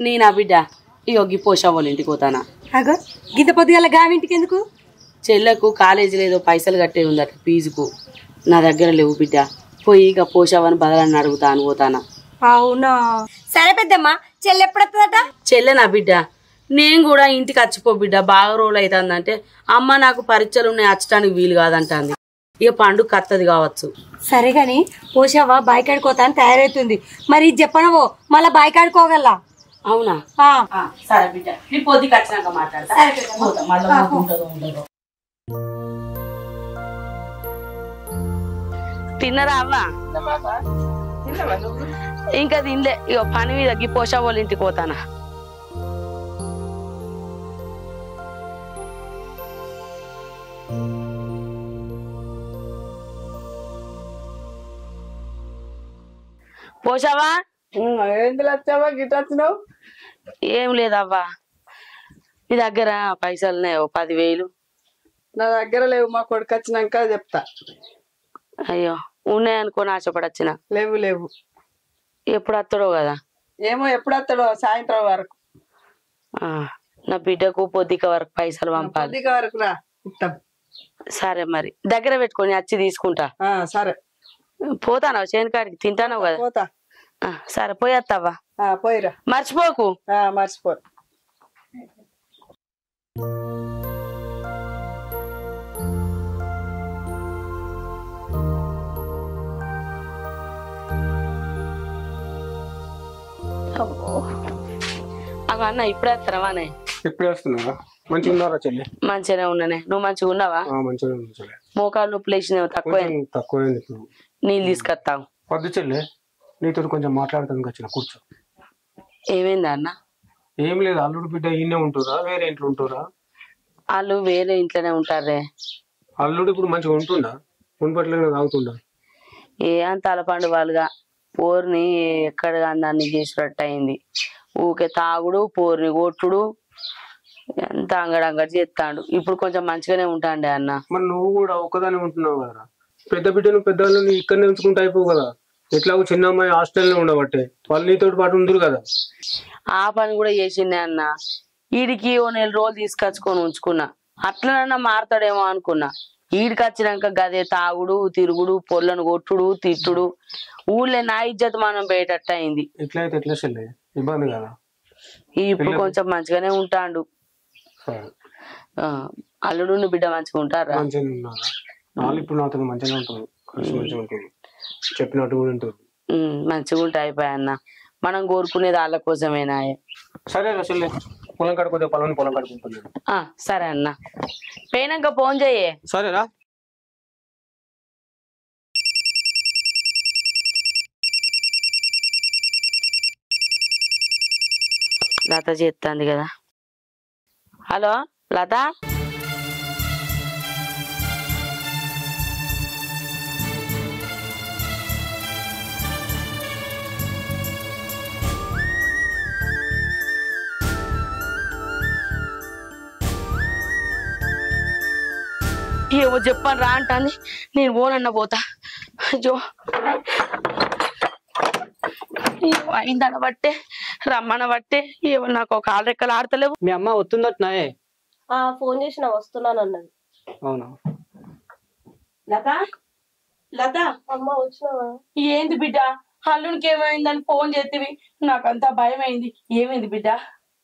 నేనా బిడ్డ ఇగొగ్గి పోషా వాళ్ళ ఇంటికి పోతానా. అగో గింత పొద్దుగల గావింటికి ఎందుకు? చెల్లకు కాలేజీలో ఏదో పైసలు కట్టే ఉందట ఫీజుకు. నా దగ్గర లేవు బిడ్డ. పోయి ఇక పోషావని బదలని అడుగుతాను పోతానా. అవునా సరే పెద్దమ్మ, చెల్లి ఎప్పుడు వస్తుందట? చెల్లె నా బిడ్డ, నేను కూడా ఇంటికి వచ్చిపో బిడ్డ, బాగా రోజులు అవుతుందంటే అమ్మ నాకు పరీక్షలు ఉన్నాయి వచ్చటానికి వీలు కాదంటాంది. ఇక పండుగ కత్తది కావచ్చు. సరే గాని పోషావా బాయికాడుకోతా అని తయారైతుంది. మరి ఇది చెప్పనవో మళ్ళా బాయికాడుకోగల. అవునా? సరే బిడ్డ, నీ పొద్దుకి వచ్చినాక మాట్లాడతా. తిన్నరా అవ్వ? ఇంకా తినలే. ఇక పని మీద గీ పోషా వాళ్ళ ఇంటికి పోతానా. పోషావా? ఏంటి వచ్చావా గిట్ట వచ్చినావు? ఏం లేదవ్వా, నీ దగ్గర పైసలున్నాయి 10,000? నా దగ్గర లేవు, మా కొడుకు వచ్చినాక చెప్తా. అయ్యో, ఉన్నాయనుకోని ఆశపడొచ్చిన. లేవు లేవు. ఎప్పుడు వస్తాడో కదా? ఏమో ఎప్పుడు వస్తాడో, సాయంత్రం వరకు. నా బిడ్డకు పొద్దుక వరకు పైసలు పంపాలి. పొద్దుక వరకు రా ఇస్తాం. సరే మరి, దగ్గర పెట్టుకొని వచ్చి తీసుకుంటా. సరే పోతానా చేనుకాడికి? తింటాను కదా. పోతా. సరే పోయేస్తావా? పోయిరా, మర్చిపోకు. మర్చిపో. అన్న ఇప్పుడే వస్తారానే? ఇప్పుడే వస్తున్నావా? మంచిగా ఉన్నారా చెల్లి? మంచిగానే ఉన్నానే. నువ్వు మంచిగా ఉన్నావా? మంచిగా ఉంది. మోకాలు నొప్పులు వేసినావు? తక్కువ నీళ్ళు తీసుకొస్తావు. వద్దు చెల్లి, నీతో కొంచెం మాట్లాడతానికి వచ్చిన, కూర్చో. ఏమైందా అన్న? ఏం లేదు. అల్లుడు బిడ్డ ఈయనే ఉంటురా, వేరే ఇంట్లో ఉంటురా? వాళ్ళు వేరే ఇంట్లోనే ఉంటారే. అల్లుడు ఇప్పుడు మంచిగా ఉంటుందా? మున్పట్లనే తాగుతుండా? ఏ అంత అలపండు వాళ్ళుగా పోర్ని ఎక్కడ దాన్ని చేసినట్టు అయింది. ఊకే తాగుడు, పోర్ని కొట్టుడు, ఎంత అంగడంగడి చేస్తాడు. ఇప్పుడు కొంచెం మంచిగానే ఉంటాండే అన్న. మరి నువ్వు కూడా ఒక్కదాన్ని ఉంటున్నావు కదా? పెద్ద బిడ్డను పెద్దవాళ్ళని ఇక్కడనే ఉంచుకుంటూ అయిపోవు కదా? ఎట్లాగో చిన్న అమ్మాయి హాస్టల్నే ఉండబట్టే వాళ్ళు నీతో పాటు ఉందరు కదా. ఆ పని కూడా చేసిండే అన్న. వీడికి ఓ 4 రోజులు తీసుకొచ్చుకొని ఉంచుకున్నా, అట్లనన్నా మారతాడేమో అనుకున్నా. ఈడికి వచ్చినాక గదే తాగుడు, తిరుగుడు, పొల్లను కొట్టుడు, తిట్టుడు, ఊళ్ళో నా ఇజ్జత్ మనం పోయేటట్టు అయింది. ఎట్లయితే ఎట్లా చెల్లి, ఇబ్బంది కదా. ఇప్పుడు కొంచెం మంచిగానే ఉంటాడు. అల్లుడు బిడ్డ మంచిగా ఉంటారా? మంచిగా ఉన్నారా? వాళ్ళు ఇప్పుడు నాతో మంచిగా ఉంటారు, మంచిగా ఉంటుంది, చెప్పినట్టు కూడా ఉంటుంది. మంచిగా ఉంటా అయిపోయా అన్న. మనం కోరుకునేది వాళ్ళ కోసమేనా? సరే చెల్లి, పొలం కడుకుంటే పొలం కడుకుంటున్నాను. సరే అన్న, పోయినాక ఫోన్ చెయ్యే. సరేరా. లత చేస్తుంది కదా. హలో లత? ఏమో చెప్పాను రా అంటాన్ని. నేను పోనన్న పోతా. అయ్యో అయిందన బట్టే రమ్మన బట్టే ఏమో నాకు ఒక కాలు రెక్కలు ఆడతలేవు. మీ అమ్మ వస్తుందట్నాయే? ఫోన్ చేసిన వస్తున్నాను అన్నది. అవునా? లత లత అమ్మ వచ్చినావా? ఏంది బిడ్డ, అల్లునికి ఏమైందని ఫోన్ చేతివి? నాకంతా భయం అయింది. ఏమైంది బిడ్డ?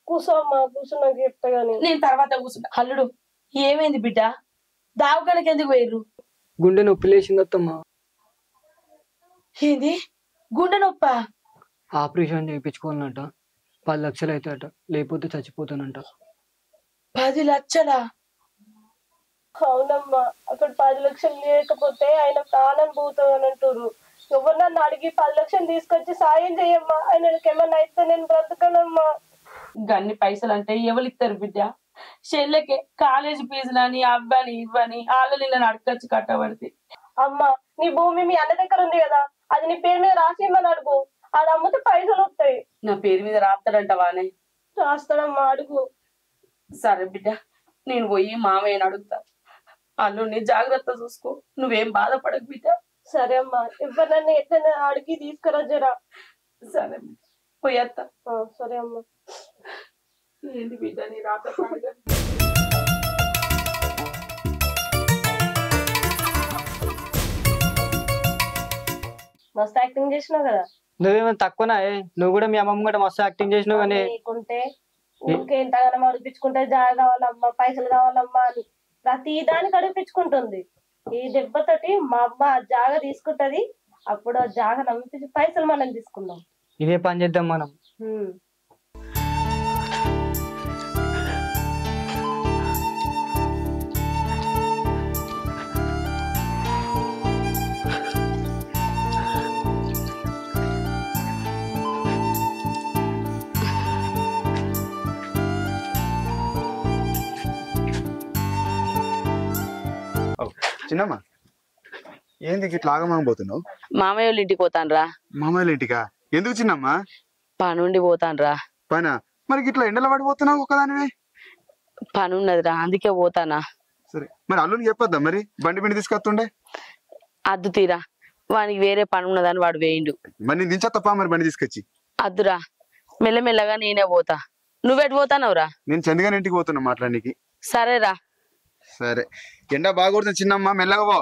కూర్చోమ్మా, కూర్చున్నాక చెప్తా గానీ. నేను తర్వాత కూర్చున్నా. అల్లుడు ఏమైంది బిడ్డ? దావకానికి ఎందుకు పోయిర్రు? గుండె నొప్పి లేచిందత్తమ్మా. ఏంది గుండె నొప్ప? ఆపరేషన్ చేయించుకోవాలన్నట. 10 లక్షలు అవుతాయట, లేకపోతే చచ్చిపోతానంట. 10 లక్షలా? అవునమ్మా, అక్కడ 10 లక్షలు లేకపోతే ఆయన ప్రాణం పోతామని అంటారు. ఎవరు నన్ను అడిగి 10 లక్షలు తీసుకొచ్చి సాయం చేయమ్మా, ఆయనకి ఏమన్నా అయితే నేను బ్రతకనమ్మా. గన్ని పైసలు అంటే ఎవరిస్తారు బిడ్డ? చెల్లెకే కాలేజీ ఫీజులని అవ్వని ఇవ్వని వాళ్ళని ఇలా అడగచ్చు కట్టబడితే. అమ్మా, నీ భూమి మీ అన్న దగ్గర ఉంది కదా, అది నీ పేరు మీద రాసి ఇమ్మని అడుగు. అది అమ్మితే పైసలు వస్తాయి. నా పేరు మీద రాస్తాడంట వానే? రాస్తాడమ్మా, అడుగు. సరే బిడ్డ, నేను పోయి మామయ్యని అడుగుతా. అల్లుడిని జాగ్రత్త చూసుకో, నువ్వేం బాధపడకు బిడ్డ. సరే అమ్మా ఎవరినన్నా ఎట్లా అడిగి తీసుకురా జరా. సరే పోయేత్తా. సరే అమ్మా. ఏంటి బిడ్డ నీ రాత పాడుగా. మస్తు యాక్టింగ్ చేసినావు కదా. నువ్వేమైనా తక్కువనా? నువ్వు కూడా మీ అమ్మమ్మ కూడా మస్తు యాక్టింగ్ చేసినావు కానీ లేకుంటే ఊరికే ఎంతగానో అడిపించుకుంటే జాగా కావాలమ్మా, పైసలు కావాలమ్మా అని ప్రతి దానికి అడిపించుకుంటుంది. ఈ దెబ్బతోటి మా అమ్మ ఆ జాగా తీసుకుంటది. అప్పుడు ఆ జాగా నమ్మించి పైసలు మనం తీసుకుందాం. ఇదే పని చేద్దాం మనం. చిన్నమ్మా ఏంది ఇట్లా ఆగమాగపోతున్నావు? మామయ్య వాళ్ళ ఇంటికి పోతాన్రా. మామయ్య ఇంటికా? ఎందుకు చిన్నమ్మా? పనుండి పోతాన్రా. పనా? మరి ఇట్లా ఎండలో పడిపోతున్నావు ఒకదానివే? పని ఉన్నదిరా అందుకే పోతానా. సరే మరి అల్లుని చెప్పొద్దా మరి బండి పిండి తీసుకొస్తుండే? అద్దు తీరా, వానికి వేరే పని ఉన్నదని వాడు వేయిండు. మరి నేను దించా తప్ప మరి బండి తీసుకొచ్చి? అద్దురా, మెల్లమెల్లగా నేనే పోతా. నువ్వెటు పోతానవురా? నేను చందిగాని ఇంటికి పోతున్నా మాట్లాడడానికి. సరేరా. సరే ఎండ బాగా కొడుతుంది చిన్నమ్మ, మెల్లగా పో.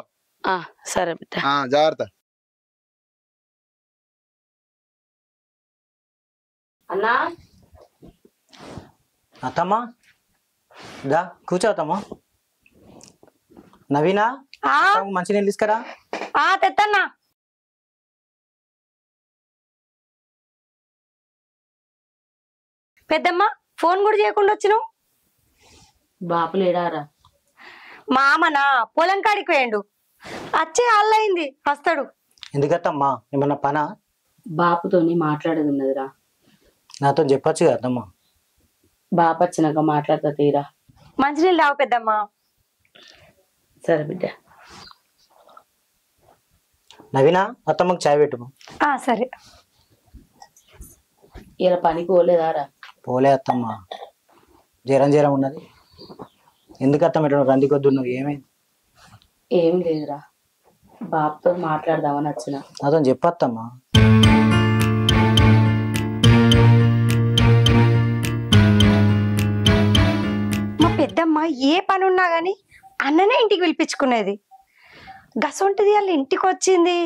సరే బిడ్డ. జాగ్రత్త. అన్నా అత్తమ్మా దా కూర్చోతమ్మా. నవీనా మంచి నీళ్ళు తీసుకురా. తెత్తన్నా. పెద్దమ్మ ఫోన్ కూడా చేయకుండా వచ్చినావు. బాపు లేడారా? మామనా పొలం కాడికి వేయండు. వచ్చే అల్లయింది వస్తాడు. ఎందుకత్తమ్మా ఏమన్నా పనా? బాపుతోని మాట్లాడేది ఉన్నదిరా. నాతో చెప్పచ్చు కదా అత్తమ్మా. బాపు వచ్చినాక మాట్లాడతా తీరా. మంచినీళ్ళు రావు పెద్దమ్మ. సరే బిడ్డ. నవీనా అత్తమ్మకి చాయ్ పెట్టు. సరే. ఇలా పనికి పోలేదారా? పోలే అత్తమ్మా, జ్వరం ఉన్నది. ఎందుకు అత్తమ్మ ఎట్లా రంది కొద్దు? నువ్వు ఏమైంది? ఏం లేదురా, బాపుతో మాట్లాడదామని వచ్చిన. నాతో చెప్పత్తమ్మా. మా పెద్దమ్మ ఏ పని ఉన్నా గాని అన్ననే ఇంటికి పిలిపించుకునేది. గసొంటిది వాళ్ళ ఇంటికి వచ్చింది.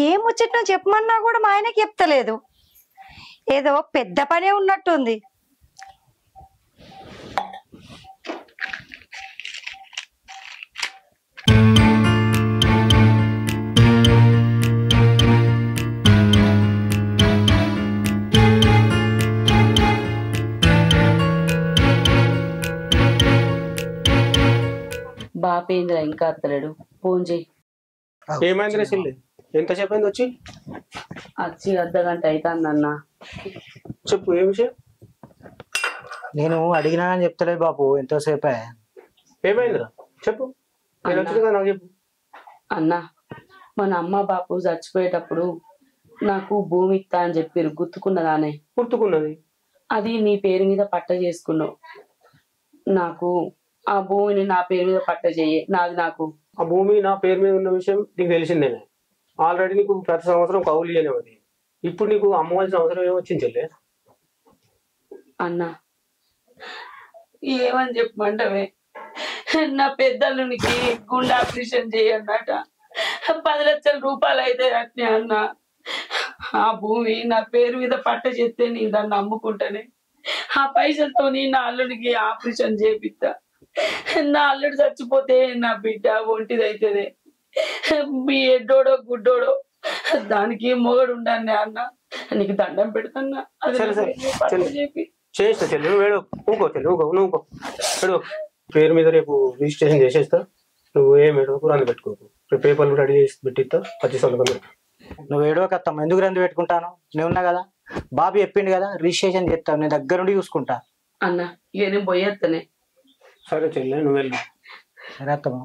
ఏం ముచ్చటో చెప్పమన్నా కూడా మా ఆయనకి చెప్తలేదు. ఏదో పెద్ద పనే ఉన్నట్టుంది. బాపేంద్ర ఇంకా అత్తలేడు. ఫోన్ చేయి. ఏమైందిరా చెల్లి? ఎంతసేపు అయింది వచ్చి? వచ్చి అర్ధగంట అవుతుందన్నా. చెప్పు ఏ విషయం? నేను అడిగినా అని చెప్తలేదు బాపు, ఎంతోసేపే. ఏమైందిరా చెప్పు. నేను వచ్చింది కదా నాకు చెప్పు. అన్నా, మన అమ్మ బాపు చచ్చిపోయేటప్పుడు నాకు భూమి ఇస్తా అని చెప్పారు, గుర్తుకున్నదానే? గుర్తుకున్నది. అది నీ పేరు మీద పట్ట చేసుకున్నావు. నాకు ఆ భూమిని నా పేరు మీద పట్ట చెయ్యి. నాది నాకు. ఆ భూమి నా పేరు మీద ఉన్న విషయం నీకు తెలిసిందేనే. ఆల్రెడీ నీకు ప్రతి సంవత్సరం కౌలు ఇయ్యనేది. ఇప్పుడు నీకు అమ్మవలసిన అవసరం ఏమొచ్చింది చెల్లె? అన్నా ఏమని చెప్పమంటవే? నా పెద్దల్లునికి గుండె ఆపరేషన్ చేయన్నట. 10 లక్షల రూపాయలు అయితే అట్నే అన్న. ఆ భూమి నా పేరు మీద పట్ట చేస్తే నేను దాన్ని అమ్ముకుంటానే. ఆ పైసలతో నా అల్లుడికి ఆపరేషన్ చేపిస్తా. నా అల్లుడు చచ్చిపోతే నా బిడ్డ ఒంటిదైతుంది. మీ ఎడ్డోడో గుడ్డోడో దానికి మొగడు ఉండాలి అన్న. నీకు దండం పెడతాన్నా. చెప్పి చేస్తా చెల్లి. నువ్వు వేడు ఊకో చెల్లి, ఊకో నువ్వు వేడు. పేరు మీద రేపు రిజిస్ట్రేషన్ చేసేస్తా. నువ్వు ఏం ఏడవకు, రంది పెట్టుకోకు. రేపు పేపర్లు రెడీ చేసి పెట్టిస్తా. 10 సంవత్సరాలు నువ్వు ఏడవకత్తమ్మ, ఎందుకు రంది పెట్టుకుంటాను? నేను ఉన్నా కదా, బాబు చెప్పిండు కదా రిజిస్ట్రేషన్ చేస్తాను. నేను దగ్గర నుండి చూసుకుంటా అన్న. ఇక నేను పోయేస్తానే. సరే చెల్లె నువ్వు వెళ్ళు. సరే అత్తమ్మ,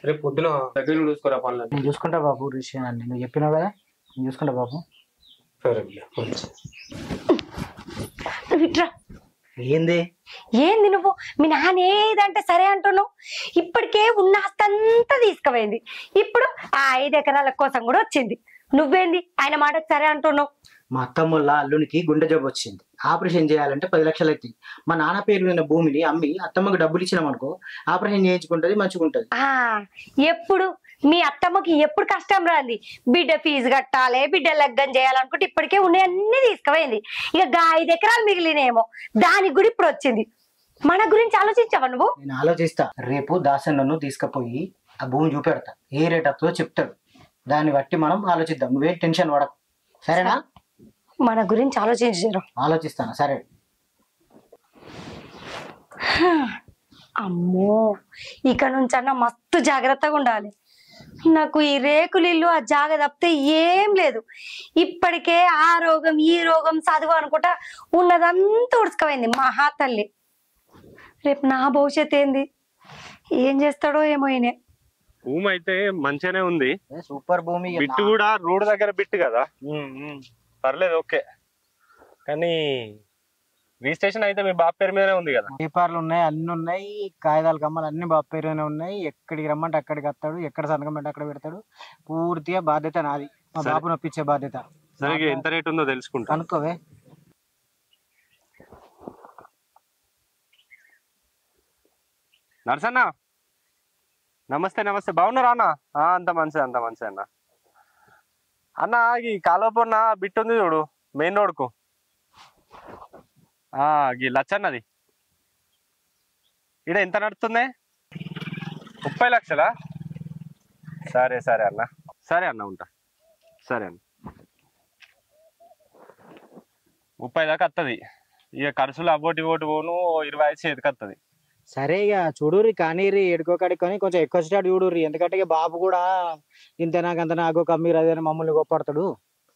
రేపు పొద్దున దగ్గర నుండి చూసుకోరా పనులు. నేను చూసుకుంటా బాబు రిజిస్ట్రేషన్ అన్ని. నువ్వు చెప్పినావు కదా, నేను చూసుకుంటా బాబు. సరే విట్రా ఏంది ఏంది నువ్వు మీ నాన్న ఏదంటే సరే అంటున్నావు. ఇప్పటికే ఉన్న ఆస్తంతా తీసుకుపోయింది. ఇప్పుడు ఆ 5 ఎకరాల కోసం కూడా వచ్చింది. నువ్వేంది ఆయన మాటకు సరే అంటున్నావు. మా అత్తమ్ముళ్ళ అల్లునికి గుండె జబ్బు వచ్చింది, ఆపరేషన్ చేయాలంటే 10 లక్షలు అవుతుంది. మా నాన్న పేరు మీద భూమిని అమ్మి అత్తమ్మకి డబ్బులు ఇచ్చినాం అనుకో, ఆపరేషన్ చేయించుకుంటది, మంచిగా ఉంటది. ఎప్పుడు మీ అత్తమ్మకి ఎప్పుడు కష్టం రాంది. బిడ్డ ఫీజు కట్టాలి, బిడ్డ లగ్గం చేయాలనుకుంటే ఇప్పటికే ఉన్నాయన్నీ తీసుకుపోయింది. ఇక 5 ఎకరాలు మిగిలినేమో, దానికి కూడా ఇప్పుడు వచ్చింది. మన గురించి ఆలోచించావా నువ్వు? నేను ఆలోచిస్తా. రేపు దాసన్నను తీసుకుపోయి ఆ భూమి చూపెడతా, ఏ రేట్ వస్తుందో చెప్తాడు. దాన్ని బట్టి మనం ఆలోచిద్దాం. నువ్వేం టెన్షన్ పడకు, సరేనా? మన గురించి ఆలోచించారు. ఆలోచిస్తాను, సరే. అమ్మో, ఇక నుంచి అన్న మస్తు జాగ్రత్తగా ఉండాలి. నాకు ఈ రేకులు ఇల్లు ఆ జాగ తప్పితే ఏం లేదు. ఇప్పటికే ఆ రోగం ఈ రోగం చదువు అనుకుంటా ఉన్నదంతా ఉడుచుకపోయింది. మహా తల్లి, రేపు నా భవిష్యత్ ఏంది, ఏం చేస్తాడో ఏమో ఈయన. భూమి అయితే మంచిగానే ఉంది, సూపర్ భూమి. బిట్టు కూడా రోడ్ దగ్గర బిట్టు కదా, పర్లేదు, ఓకే. కానీ రిజిస్ట్రేషన్ అయితే మీ బాబు పేరు మీదనే ఉంది కదా. పేపర్లు ఉన్నాయి, అన్ని ఉన్నాయి, కాగితాలు కమ్మలు అన్ని బాబు పేరునే ఉన్నాయి. ఎక్కడికి రమ్మంటే అక్కడికి వస్తాడు, ఎక్కడ సంతకం అంటే అక్కడ పెడతాడు. పూర్తిగా బాధ్యత నాది, మా బాబు నొప్పించే బాధ్యత. సరిగ్గా ఎంత రేట్ ఉందో తెలుసుకుంటా, కనుక్కోవే. నర్సన్న నమస్తే. నమస్తే, బాగున్నారా అన్న? అంత మంచిది, అంత మంచిది అన్న. అన్న ఈ కాలువపొన్న బిట్ ఉంది చూడు, మెయిన్ రోడ్కు, ఈ లచ్చన్నది ఇక్కడ ఎంత నడుస్తుంది? 30 లక్షలా? సరే సరే అన్న, సరే అన్న, ఉంటా. సరే అన్న, 30 దాకా వస్తుంది. ఇక ఖర్చులు అవ్వటి ఓటు పోను 25 చేతికి వస్తుంది. సరే ఇక చూడుర్రి, కానీ ఎడుకోకడుకొని కొంచెం ఎక్కువ స్టార్ట్ చూడుర్రి. ఎందుకంటే ఇక బాబు కూడా ఇంత నాగో కమ్మిరు అదే మమ్మల్ని గొప్పడతాడు.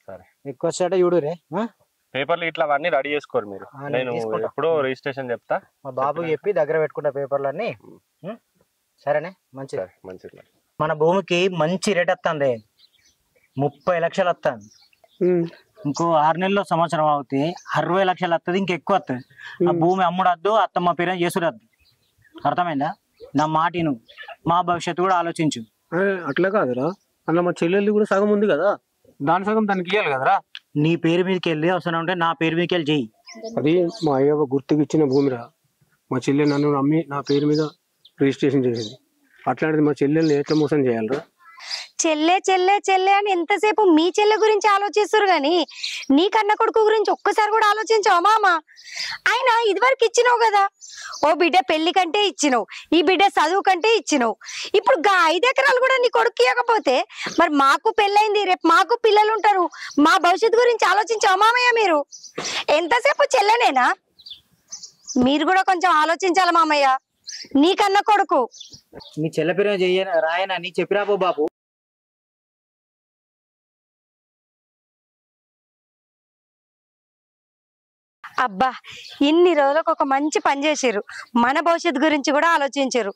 సరే, ఎక్కువ స్టార్ట్ చూడురే. పేపర్లు ఇట్లా అవన్నీ రెడీ చేసుకోరు మీరు, నేను ఎప్పుడో రిజిస్ట్రేషన్ చెప్తా. మా బాబు చెప్పి దగ్గర పెట్టుకుంటా పేపర్లు అన్ని. సరేనే, మంచిది మంచిది. మన భూమికి మంచి రేట్ వస్తుంది, 30 లక్షలు వస్తుంది. ఇంకో 6 నెలల్లో సంవత్సరం అవుతే 60 లక్షలు వస్తుంది, ఇంకెక్కువ వస్తుంది. ఆ భూమి అమ్ముడద్దు, అత్తమ్మ పేరు చేసుడద్దు. అర్థమైందా? నా మాటిను, మా భవిష్యత్తు కూడా ఆలోచించు. అట్లా కాదురా అన్న, మా చెల్లెళ్ళు కూడా సగం ఉంది కదా, దాని సగం దానికి ఇవ్వాలి కదరా. నీ పేరు మీదకి వెళ్ళి అవసరం ఉంటే నా పేరు మీదకి వెళ్ళి చెయ్యి. అది మా అయ్య గుర్తుకు ఇచ్చిన భూమిరా. మా చెల్లె నన్ను అమ్మి నా పేరు మీద రిజిస్ట్రేషన్ చేసింది. అట్లాంటిది మా చెల్లెల్ని ఎట్లా మోసం చేయాలరా? చెల్లె చెల్లె చెల్లె అని ఎంతసేపు మీ చెల్లె గురించి ఆలోచిస్తారు గాని నీ కన్న కొడుకు గురించి ఒక్కసారి కూడా ఆలోచించావా మామ? ఆయన ఇదివరకు ఇచ్చినావు కదా, ఓ బిడ్డ పెళ్లి కంటే ఇచ్చినావు, ఈ బిడ్డ చదువు కంటే ఇచ్చినావు. ఇప్పుడు 5 ఎకరాలు కూడా నీ కొడుకు ఇవ్వకపోతే మరి మాకు పెళ్ళైంది, రేపు మాకు పిల్లలు ఉంటారు, మా భవిష్యత్తు గురించి ఆలోచించావా మామయ్య? మీరు ఎంతసేపు చెల్లెనేనా? మీరు కూడా కొంచెం ఆలోచించాలి మామయ్య, నీ కన్న కొడుకు. నీ చెల్లె పేరు రాయనా నీ చెప్పిరాబో బాబు. అబ్బా, ఇన్ని రోజులకు ఒక మంచి పని చేసారు, మన భవిష్యత్తు గురించి కూడా ఆలోచించారు.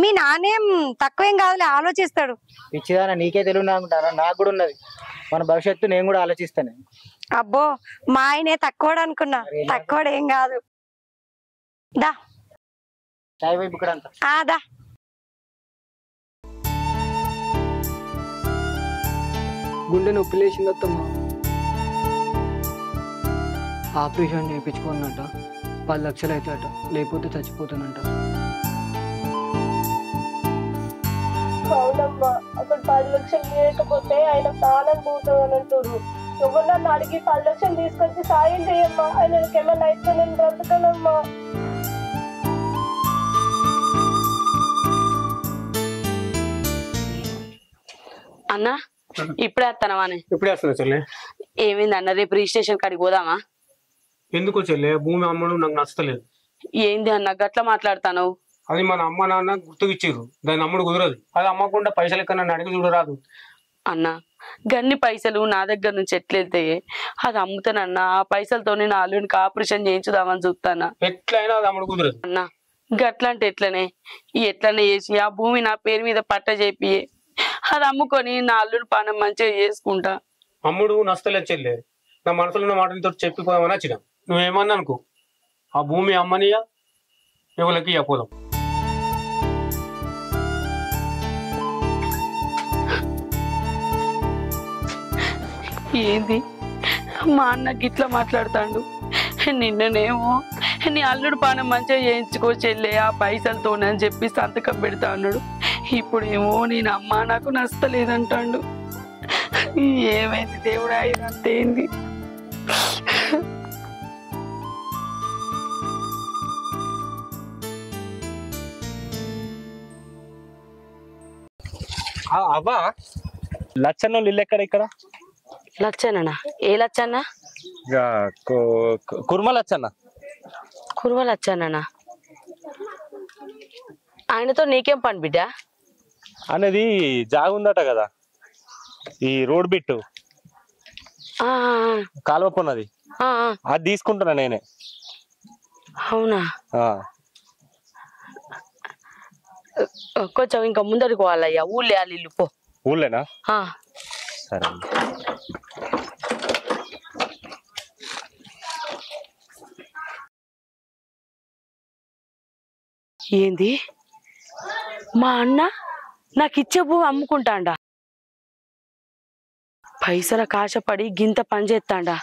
మీ నాన్నేం తక్కువేం కాదులే, ఆలోచిస్తాడు. పిచ్చిదానా, నీకే తెలియదు అనుకుంటారా? నాకు కూడా ఉన్నది, మన భవిష్యత్తు నేను కూడా ఆలోచిస్తాను. అబ్బో, మా ఆయనే తక్కువడు అనుకున్నా, తక్కువడు ఏం కాదు. దా చాయ్ వైపు ఇక్కడ అంతా. దా. గుండె నొప్పి లేచింది అత్తమ్మ, ఆపరేషన్ చేయించుకోనంట, 10 లక్షలు అవుతాయట, లేకపోతే చచ్చిపోతానంట. అవునమ్మా, అక్కడ 10 లక్షలు లేకపోతే ఆయన ప్రాణం పోతామని అంటారు. నువ్వు నన్ను అడిగి 10 లక్షలు తీసుకొచ్చి సాయం చేయమ్మా, ఆయనకి ఏమన్నా అయితే నేను బ్రతకనమ్మా. అన్నా ఇప్పుడే వస్తానవానే? ఇప్పుడే వస్తున్నా చెల్లె. ఏమైంది అన్న, రేపు రిజిస్ట్రేషన్ కాడికి పోదామా? ఎందుకో చెల్లె, భూమి అమ్మడం నాకు నచ్చలేదు. ఏంది అన్న గట్లా మాట్లాడతాను? అది మన అమ్మ నాన్న గుర్తుకు ఇచ్చారు, దాన్ని అమ్ముడు కుదరదు. అది అమ్మకుండా పైసలు ఎక్కడ నన్ను అడిగి చూడరాదు. అన్న గన్ని పైసలు నా దగ్గర నుంచి ఎట్లెళ్తాయి? అది అమ్ముతానన్నా, ఆ పైసలతో నా అల్లునికి ఆపరేషన్ చేయించుదామని చూస్తానా. ఎట్లయినా అది అమ్ముడు కుదరదు అన్న. గట్లా అంటే ఎట్లనే చేసి ఆ భూమి నా పేరు మీద పట్ట చేపి అది అమ్ముకొని నా అల్లుని పానం మంచిగా చేసుకుంటా. అమ్ముడు నచ్చలేదు చెల్లె, నా మనసులో ఉన్న మాటలతో చెప్పిపోదామని వచ్చిన. నువ్వేమన్నా అనుకో, ఆ భూమి అమ్మనియా ఎవరికి పొలం. ఏంది మా అన్న గిట్లా మాట్లాడుతాండు? నిన్ననేమో నీ అల్లుడు పానం మంచిగా చేయించుకో చెల్లె ఆ పైసలతోనని చెప్పి సంతకం పెడతా అన్నాడు. ఇప్పుడేమో నేను అమ్మ నాకు నచ్చలేదంటాడు. ఏమైంది దేవుడా ఇదంతేంది? అవ్వా లచ్చన్న ఇల్లు ఎక్కడ? ఇక్కడ లచ్చన్న? ఏ లచ్చన్న? కుర్మ లచ్చన్న. కుర్మ లచ్చన్న? ఆయనతో నీకేం పని బిడ్డ? అనేది జాగుందట కదా ఈ రోడ్ బిట్టు కాలువ పొన్నది, అది తీసుకుంటున్నా నేనే. అవునా? కొంచెం ఇంకా ముందరికి పోవాలయ్యా. ఊళ్ళే వాళ్ళు ఇల్లు పో. ఊళ్ళేనా? సరే. ఏంది మా అన్న నాకు ఇచ్చే భూమి అమ్ముకుంటాండా? పైసల కాశపడి గింత పని చేస్తాండా?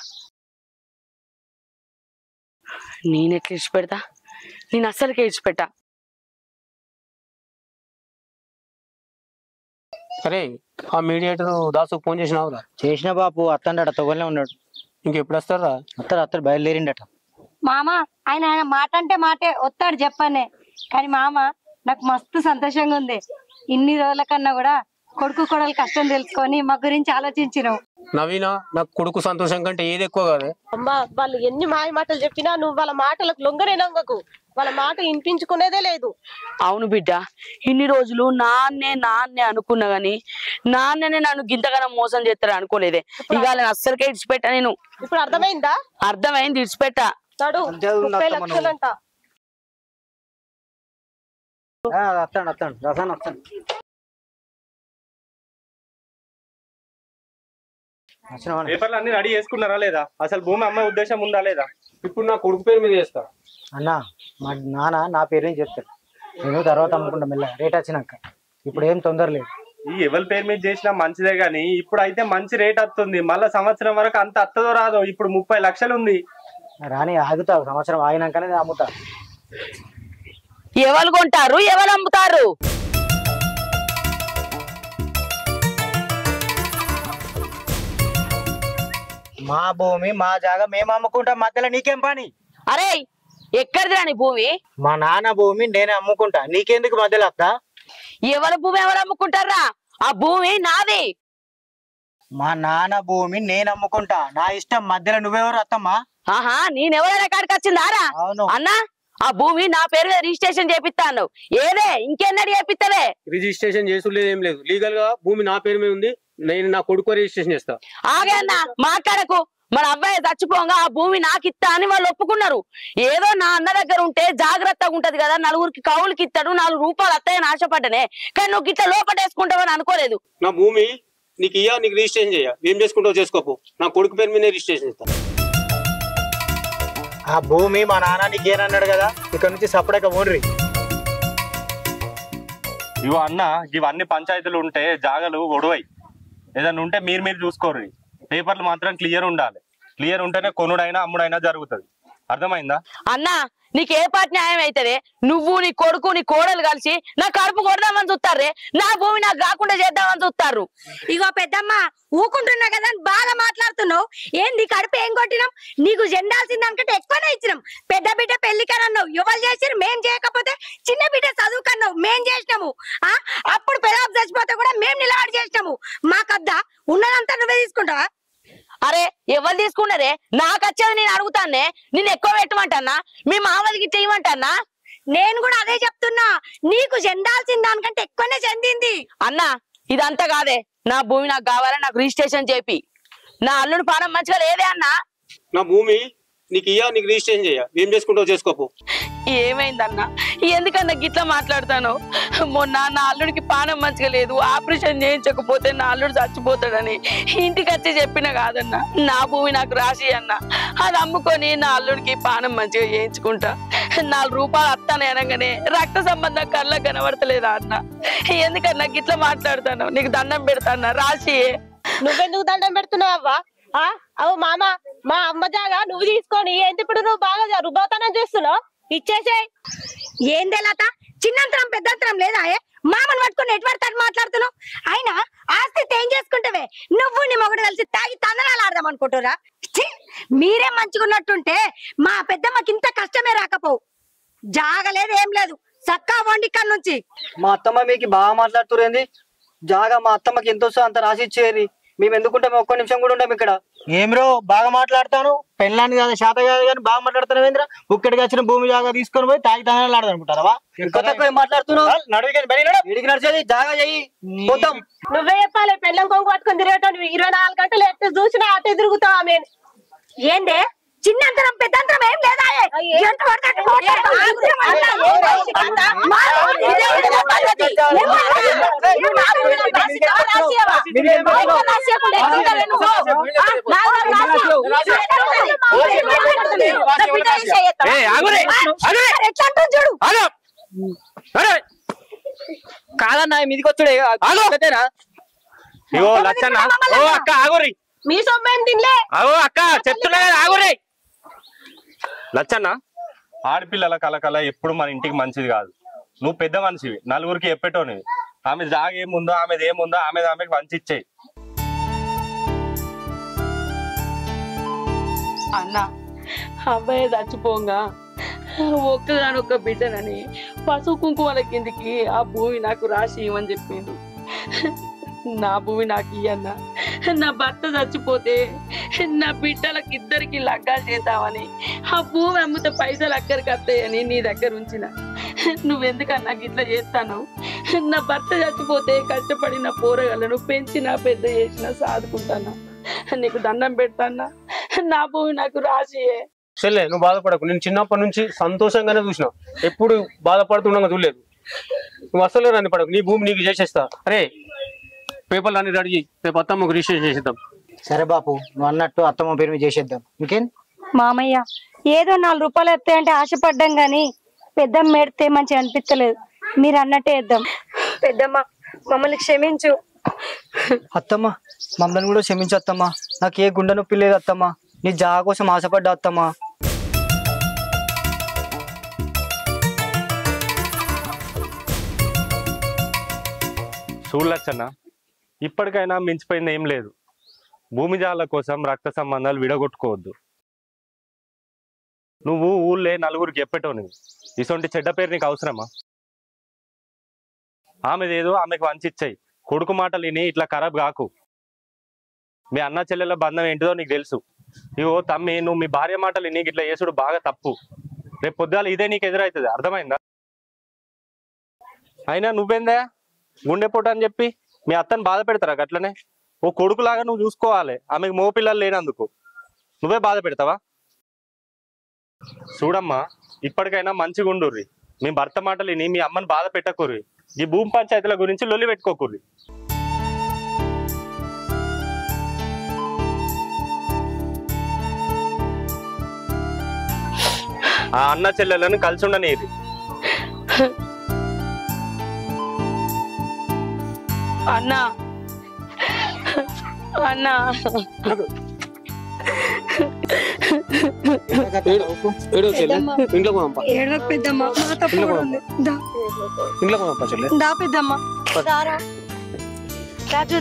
నేనెట్లా ఇచ్చిపెడతా? నేను అస్సలకే ఇచ్చిపెట్టా. అరే ఆ మీడియేటర్ దాసు ఫోన్ చేసినావురా? చేసిన బాపు అత్తండట, తొగలనే ఉన్నాడు. ఇంకెప్పుడు వస్తారా? అత్తడు బయలుదేరిండట. మామ ఆయన మాట అంటే మాటే వస్తాడు చెప్పనే. కానీ మామ నాకు మస్తు సంతోషంగా ఉంది. ఇన్ని రోజుల కన్నా కూడా కొడుకు కొడలు కష్టం తెలుసుకొని మా గురించి ఆలోచించినావు. నవీన, నాకు కొడుకు సంతోషం కంటే ఏది ఎక్కువ కాదు. అమ్మా వాళ్ళు ఎన్ని మాయ మాటలు చెప్పినా నువ్వు వాళ్ళ మాటలకు లొంగనే లొంగకు. వాళ్ళ మాట వినిపించుకునేదే లేదు. అవును బిడ్డ, ఇన్ని రోజులు నాన్నే నాన్నే అనుకున్నా గాని నాన్ననే నన్ను గింతగానో మోసం చేస్తాడు అనుకోలేదే. ఇవాళ అస్సలకే ఇడిచిపెట్టా నేను. ఇప్పుడు అర్థమైందా? అర్థమైంది, ఇడిచిపెట్టా. 30 లక్షలంట. పేపర్లు అన్ని రెడీ చేసుకున్నారా లేదా? అసలు భూమి అమ్మాయి ఉద్దేశం ఉందా లేదా? ఇప్పుడు నా కొడుకు పేరు మీద చేస్తా అన్నా. మా నాన్న నా పేరు చెప్తాడు, నేను తర్వాత అమ్ముకుంటా మెల్ల రేట్ వచ్చినాక. ఇప్పుడు ఏం తొందర లేదు. ఈ ఎవరి పేరు మీద చేసినా మంచిదే గానీ ఇప్పుడు అయితే మంచి రేట్ వస్తుంది. మళ్ళా సంవత్సరం వరకు అంత అత్తదో రాదో. ఇప్పుడు 30 లక్షలు ఉంది. రాని ఆగుతా, సంవత్సరం ఆగినాకనే అమ్ముతా. ఎవరు కొంటారు, ఎవరు అమ్ముతారు? మా భూమి మా జాగా మేము అమ్ముకుంటాం, మధ్యలో నీకేం పని? అరే ఎక్కడిది రాని భూమి? మా నాన్న భూమి నేనే అమ్ముకుంటా, నీకెందుకు మధ్యలో అత్త? ఎవరి భూమి ఎవరు అమ్ముకుంటారా? ఆ భూమి నాది. మా నాన్న భూమి నేను అమ్ముకుంటా, నా ఇష్టం. మధ్యలో నువ్వెవరు అత్తమ్మా? ఆహా, నేనెవరైనా కాడికి వచ్చిందారా? అన్నా ఆ భూమి నా పేరు మీద రిజిస్ట్రేషన్ చేపిస్తాను. ఏదే ఇంకెన్నడి చేపిస్తావే? రిజిస్ట్రేషన్ చేసులేదు, ఏం లేదు. లీగల్ గా భూమి నా పేరు మీద ఉంది. నేను నా కొడుకు రిజిస్ట్రేషన్ చేస్తా. ఆగే అన్నా, మాట్లాడకు. మన అబ్బాయి చచ్చిపోగా ఆ భూమి నాకు ఇస్తా అని వాళ్ళు ఒప్పుకున్నారు. ఏదో నా అన్న దగ్గర ఉంటే జాగ్రత్తగా ఉంటది కదా, నలుగురికి కౌలుకి ఇస్తాడు, 4 రూపాయలు వస్తాయని ఆశపడ్డనే. కానీ నువ్వు గిట్ల లోపటేసుకుంటావని అనుకోలేదు. నా భూమి నీకు ఇయ్యా, నీకు రిజిస్ట్రేషన్ చేయ. ఏం చేసుకుంటావు చేసుకోపు. నా కొడుకు పేరు మీద రిజిస్ట్రేషన్ ఇస్తా. ఆ భూమి మా నాన్న నీకేనన్నాడు కదా, ఇక్కడ నుంచి సపరేట్గా ఓన్రి. ఇవో అన్న, ఇవన్నీ పంచాయతీలు ఉంటే జాగలు ఒడవై. ఏదన్నా ఉంటే మీరు చూసుకోరు. పేపర్లు మాత్రం క్లియర్ ఉండాలి. క్లియర్ ఉంటేనే కొనుడైనా అమ్ముడైనా జరుగుతుంది. అర్థమైందా అన్నా? నీకు ఏ పాటి న్యాయం అవుతుంది? నువ్వు నీ కొడుకు నీ కోడలు కలిసి నా కడుపు కొడదామని చూస్తారే, నా భూమి నాకు కాకుండా చేద్దామని చూస్తారు. ఇగో పెద్దమ్మ ఊకుంటున్నా కదా బాగా మాట్లాడుతున్నావు. ఏంది కడుపు ఏం కొట్టినాం? నీకు జెండాల్సిన దానికంటే ఎక్కువనే ఇచ్చినాం. పెద్ద బిడ్డ పెళ్లికనన్నావు, ఎవరు చేసిరు? మేం చేయకపోతే. చిన్న బిడ్డ చదువుకన్నావు, మేం చేసినాము. అప్పుడు పెదాబ్ చచ్చిపోతే కూడా మేం నిలబడి చేసినాము. మాకద్దా ఉన్నదంతా నువ్వే తీసుకుంటావా? అరే ఎవరు తీసుకున్నారే? నాకు వచ్చేది నేను అడుగుతానే. నేను ఎక్కువ పెట్టమంటన్నా, మీ మామూలుకి ఇట్లా ఇవ్వమంటన్నా. నేను కూడా అదే చెప్తున్నా, నీకు చెందాల్సిన దానికంటే ఎక్కువనే చెందింది. అన్నా ఇదంతా కాదే, నా భూమి నాకు కావాలని నాకు రిజిస్ట్రేషన్ చేపి. నా అల్లుడు పానం మంచిగా లేదే అన్నా. నా భూమి నీకు నీకు రిజిస్ట్రేషన్ చేయ ఏం చేసుకుంటావు చేసుకోపో. ఏమైందన్నా ఎందుకన్నా గిట్లా మాట్లాడతాను? మొన్న నా అల్లుడికి పానం మంచిగా లేదు, ఆపరేషన్ చేయించకపోతే నా అల్లుడు చచ్చిపోతాడని ఇంటికి వచ్చి చెప్పిన కాదన్నా. నా భూమి నాకు రాసి అన్న, అది అమ్ముకొని నా అల్లుడికి పానం మంచిగా చేయించుకుంటా. 4 రూపాయలు అత్తానే అనగానే రక్త సంబంధం కళ్ళకు కనబడతలేదా అన్న? ఎందుకన్నా గిట్లా మాట్లాడతాను? నీకు దండం పెడతాన్నా రాసి. నువ్వెందుకు దండం పెడుతున్నావు అవ్వా? అవు మామ, మా అమ్మ జాగా నువ్వు తీసుకొని ఏంటి ఇప్పుడు నువ్వు బాగా రుబాతనం చేస్తున్నావు? ఇచ్చేసేయ్. ఏందే లత, చిన్నంతరం పెద్దంతరం లేదా? మామను పట్టుకుని ఎటువంటి మాట్లాడుతున్నావు? అయినా ఆస్తి ఏం చేసుకుంటావే? నువ్వు నీ మొగుడు కలిసి తాగి తందనాలు ఆడదాం అనుకుంటురా? మీరే మంచిగున్నట్టుంటే మా పెద్దమ్మకి ఇంత కష్టమే రాకపోవు. జాగలేదు ఏం లేదు, చక్కా వండి ఇక్కడ నుంచి. మా అత్తమ్మ మీకు బాగా మాట్లాడుతురేంది? జాగా మా అత్తమ్మకి ఎంత వస్తుందో అంత రాసి ఇచ్చేది. మేము ఎందుకుంటాం? ఒక్క నిమిషం కూడా ఉంటాం ఇక్కడ. ఏమ్రో బాగా మాట్లాడతాను, పెళ్ళాన్ని కాదు శాత కాదు కానీ బాగా మాట్లాడుతాను. ఏంద్రా ఇక్కడికి వచ్చిన భూమి జాగా తీసుకొని పోయి తాగి తాగలు ఆడదనుకుంటారా? మాట్లాడుతున్నావు? నడువికి నడిచేది జాగా చెయ్యి పోతాం. నువ్వే చెప్పాలి. పెళ్ళం కొంగు పట్టుకొని తిరిగేటోడు 24 గంటలు ఎట్టు చూసినా అటు తిరుగుతావు. ఆమె ఏందే చిన్నంతరం పెద్దంతరం ఏం లేదా? కాదన్నా మీదికి వచ్చాడే ఇగో లచ్చన్న. ఓ అక్క ఆగురి, మీ సొమ్మేం తినలే. అగో అక్క చెప్తున్నా కదా ఆగురి. లచ్చన్న, ఆడపిల్లల కలకల ఎప్పుడు మన ఇంటికి మంచిది కాదు. నువ్వు పెద్ద మనిషివి, నలుగురికి చెప్పేటోనివి. ఆమె జాగ ఏముందో ఆమెది ఏముందో ఆమెకి పంచిచ్చేయి. అన్న అబ్బాయి చచ్చిపోగా ఒక్కగానొక్క బిడ్డనని పసుపు కుంకుమల కిందికి ఆ భూమి నాకు రాసి ఇవ్వని చెప్పిండు. నా భూమి నాకు ఇయ్యన్నా. నా భర్త చచ్చిపోతే నా బిడ్డలకి ఇద్దరికి లగ్గాలు చేద్దామని ఆ భూమి అమ్మితే పైసలు అక్కడికి వస్తాయని నీ దగ్గర ఉంచిన. నువ్వెందుకన్నా ఇట్లా చేస్తాను? నా భర్త చచ్చిపోతే కష్టపడిన పోరగాళ్ళను పెంచినా పెద్ద చేసినా సాదుకుంటానా? నీకు దండం పెడతానా? నా భూమి నాకు రాసియే. చెల్లె నువ్వు బాధపడకు. నేను చిన్నప్పటి నుంచి సంతోషంగానే చూసినా, ఎప్పుడు బాధపడుతుండగా చూడలేదు. నువ్వు అసలు రాని పడకు, నీ భూమి నీకు చేసేస్తా. అరే పేపర్లు అన్ని రెడీ చేయి, రేపు అత్తమ్మకు రిజిస్ట్రేషన్ చేసేద్దాం. సరే బాపు, నువ్వు అన్నట్టు అత్తమ్మ పేరు మీద చేసేద్దాం. ఇంకేం మామయ్య, ఏదో 4 రూపాయలు ఎత్తాయంటే ఆశపడ్డాం గాని పెద్దమ్మ ఎడితే మంచిగా అనిపించలేదు. మీరు అన్నట్టే వేద్దాం. పెద్దమ్మ మమ్మల్ని క్షమించు. అత్తమ్మ మమ్మల్ని కూడా క్షమించు అత్తమ్మ. నాకు ఏ గుండె నొప్పి లేదు అత్తమ్మ. నీ జాగా కోసం ఆశపడ్డా అత్తమ్మ. చూడలచ్చన్న, ఇప్పటికైనా మించిపోయింది ఏం లేదు. భూమి జాల కోసం రక్త సంబంధాలు విడగొట్టుకోవద్దు. నువ్వు ఊళ్ళే నలుగురికి చెప్పేటోనివి. ఇటువంటి చెడ్డ పేరు నీకు అవసరమా? ఆమెదేదో ఆమెకు వంచిచ్చాయి. కొడుకు మాటలు విని ఇట్లా ఖరాబ్ కాకు. మీ అన్న చెల్లెల బంధం ఏంటిదో నీకు తెలుసు. ఇవో తమ్మి, నువ్వు మీ భార్య మాటలు విని ఇట్లా చేసుడు బాగా తప్పు. రేపు పొద్దుగాల ఇదే నీకు ఎదురవుతుంది, అర్థమైందా? అయినా నువ్వేందా గుండెపోట అని చెప్పి మీ అత్తని బాధ పెడతారా? గట్లనే ఓ కొడుకులాగా నువ్వు చూసుకోవాలి. ఆమెకు మో పిల్లలు లేనందుకు నువ్వే బాధ పెడతావా? చూడమ్మా, ఇప్పటికైనా మంచిగా ఉండుర్రి. మీ భర్త మాటలు విని మీ అమ్మని బాధ పెట్టకూర్రి. ఈ భూమి పంచాయతీల గురించి లొల్లి పెట్టుకోకూర్రి. ఆ అన్న చెల్లెలను కలిసి ఉండనేది. అన్నా అన్నా ఇంట్లో పంప ఏడవకు పెద్దమ్మ, మా తప్పు కూడా ఉంది. దా ఇంట్లో పంప చెల్లె. దా పెద్దమ్మ, రారా రాజు.